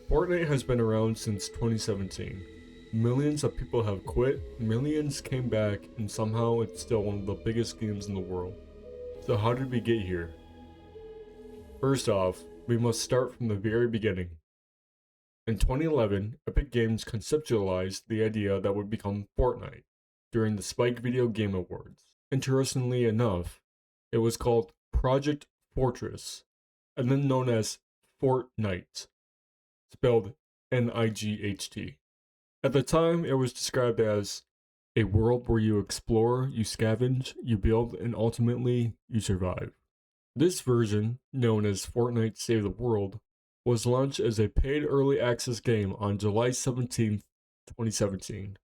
Fortnite has been around since 2017. Millions of people have quit, millions came back, and somehow it's still one of the biggest games in the world. So how did we get here? First off, we must start from the very beginning. In 2011, Epic Games conceptualized the idea that would become Fortnite during the Spike Video Game Awards. Interestingly enough, it was called Project Fortress, and then known as Fortnite, spelled Night. At the time, it was described as a world where you explore, you scavenge, you build, and ultimately, you survive. This version, known as Fortnite Save the World, was launched as a paid early access game on July 17th, 2017.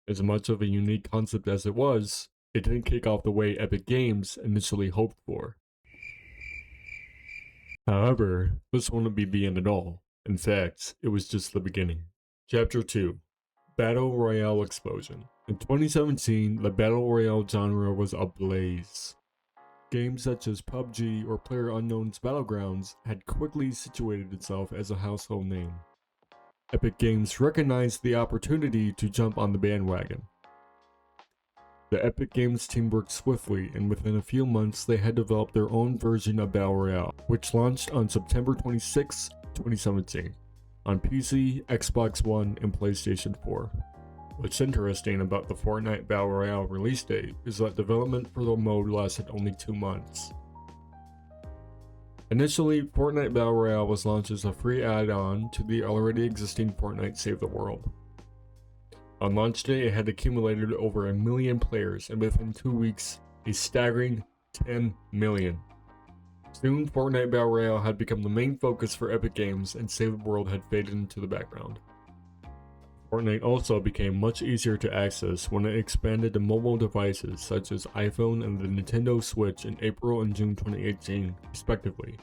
As much of a unique concept as it was, it didn't kick off the way Epic Games initially hoped for. However, this wouldn't be the end at all. In fact, it was just the beginning. Chapter 2: Battle Royale Explosion. In 2017, the Battle Royale genre was ablaze. Games such as PUBG or PlayerUnknown's Battlegrounds had quickly situated itself as a household name. Epic Games recognized the opportunity to jump on the bandwagon. The Epic Games team worked swiftly, and within a few months they had developed their own version of Battle Royale, which launched on September 26, 2017, on PC, Xbox One, and PlayStation 4. What's interesting about the Fortnite Battle Royale release date is that development for the mode lasted only 2 months. Initially, Fortnite Battle Royale was launched as a free add-on to the already existing Fortnite Save the World. On launch day, it had accumulated over 1 million players, and within 2 weeks, a staggering 10 million. Soon, Fortnite Battle Royale had become the main focus for Epic Games, and Save the World had faded into the background. Fortnite also became much easier to access when it expanded to mobile devices such as iPhone and the Nintendo Switch in April and June 2018, respectively.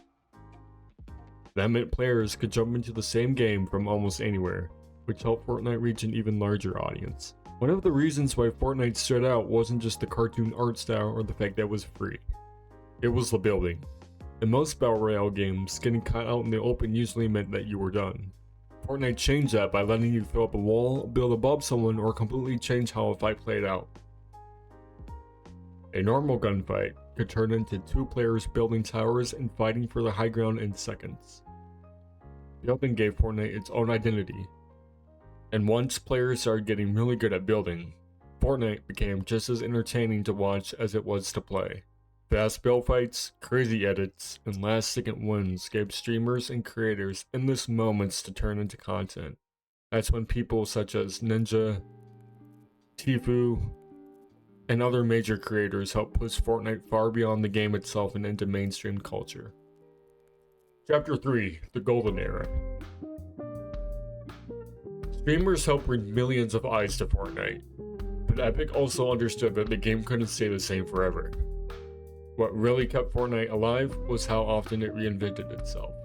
That meant players could jump into the same game from almost anywhere, which helped Fortnite reach an even larger audience. One of the reasons why Fortnite stood out wasn't just the cartoon art style or the fact that it was free. It was the building. In most Battle Royale games, getting caught out in the open usually meant that you were done. Fortnite changed that by letting you throw up a wall, build above someone, or completely change how a fight played out. A normal gunfight could turn into 2 players building towers and fighting for the high ground in seconds. Building gave Fortnite its own identity, and once players started getting really good at building, Fortnite became just as entertaining to watch as it was to play. Fast build fights, crazy edits, and last-second wins gave streamers and creators endless moments to turn into content. That's when people such as Ninja, Tfue, and other major creators helped push Fortnite far beyond the game itself and into mainstream culture. Chapter 3: The Golden Era. Streamers helped bring millions of eyes to Fortnite, but Epic also understood that the game couldn't stay the same forever. What really kept Fortnite alive was how often it reinvented itself.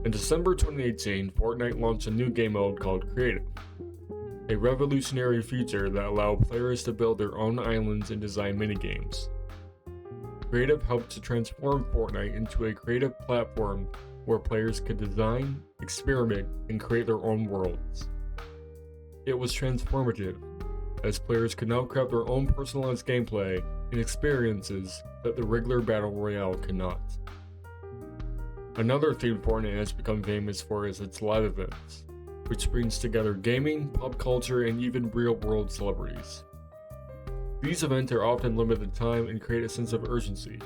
In December 2018, Fortnite launched a new game mode called Creative, a revolutionary feature that allowed players to build their own islands and design minigames. Creative helped to transform Fortnite into a creative platform where players could design, experiment, and create their own worlds. It was transformative, as players could now craft their own personalized gameplay and experiences that the regular Battle Royale cannot. Another theme Fortnite has become famous for is its live events, which brings together gaming, pop culture, and even real-world celebrities. These events are often limited time and create a sense of urgency,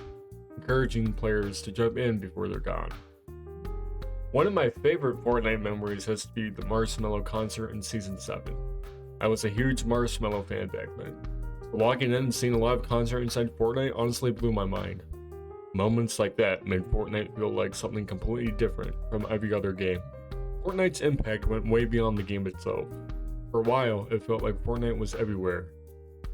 encouraging players to jump in before they're gone. One of my favorite Fortnite memories has to be the Marshmello concert in Season 7. I was a huge Marshmello fan back then. Walking in and seeing a live concert inside Fortnite honestly blew my mind. Moments like that made Fortnite feel like something completely different from every other game. Fortnite's impact went way beyond the game itself. For a while, it felt like Fortnite was everywhere.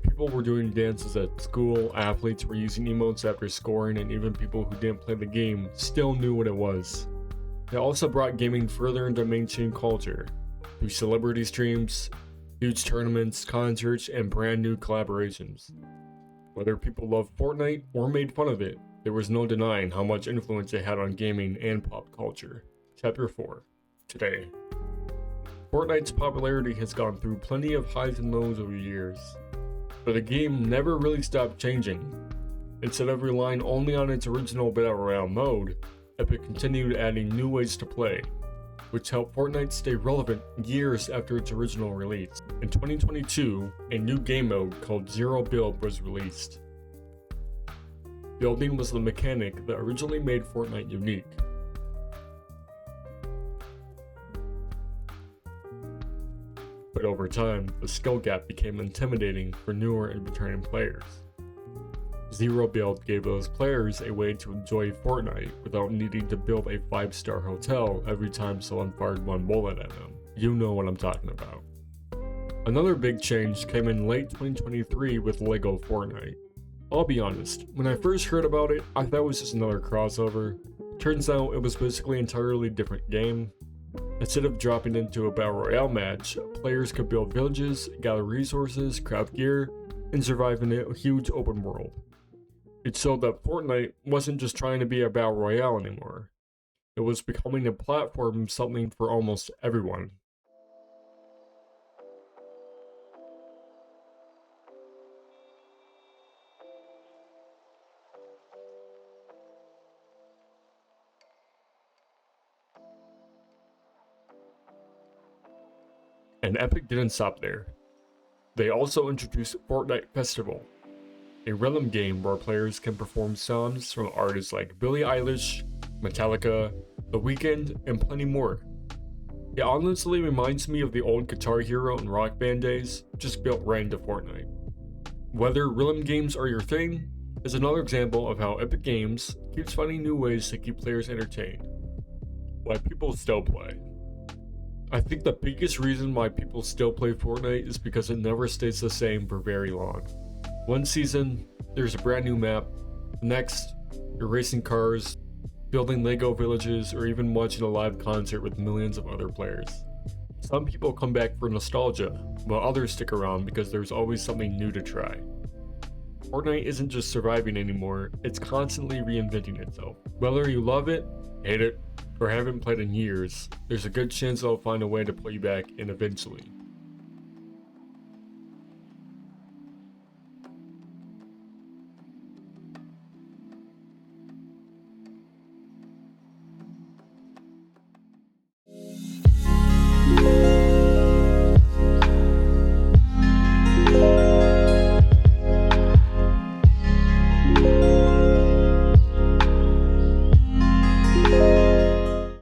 People were doing dances at school, athletes were using emotes after scoring, and even people who didn't play the game still knew what it was. It also brought gaming further into mainstream culture, through celebrity streams, huge tournaments, concerts, and brand new collaborations. Whether people loved Fortnite or made fun of it, there was no denying how much influence it had on gaming and pop culture. Chapter 4: today. Fortnite's popularity has gone through plenty of highs and lows over the years, but the game never really stopped changing. Instead of relying only on its original Battle Royale mode, Epic continued adding new ways to play, which helped Fortnite stay relevant years after its original release. In 2022, a new game mode called Zero Build was released. Building was the mechanic that originally made Fortnite unique. But over time, the skill gap became intimidating for newer and returning players. Zero Build gave those players a way to enjoy Fortnite without needing to build a 5-star hotel every time someone fired one bullet at them. You know what I'm talking about. Another big change came in late 2023 with LEGO Fortnite. I'll be honest, when I first heard about it, I thought it was just another crossover. Turns out it was basically an entirely different game. Instead of dropping into a Battle Royale match, players could build villages, gather resources, craft gear, and survive in a huge open world. It showed that Fortnite wasn't just trying to be a Battle Royale anymore. It was becoming a platform, something for almost everyone. And Epic didn't stop there. They also introduced Fortnite Festival, a rhythm game where players can perform songs from artists like Billie Eilish, Metallica, The Weeknd, and plenty more. It honestly reminds me of the old Guitar Hero and Rock Band days, just built right into Fortnite. Whether rhythm games are your thing is another example of how Epic Games keeps finding new ways to keep players entertained, why people still play. I think the biggest reason why people still play Fortnite is because it never stays the same for very long. One season, there's a brand new map. The next, you're racing cars, building Lego villages, or even watching a live concert with millions of other players. Some people come back for nostalgia, while others stick around because there's always something new to try. Fortnite isn't just surviving anymore, it's constantly reinventing itself. Whether you love it, hate it, or haven't played in years, there's a good chance they'll find a way to pull you back in eventually.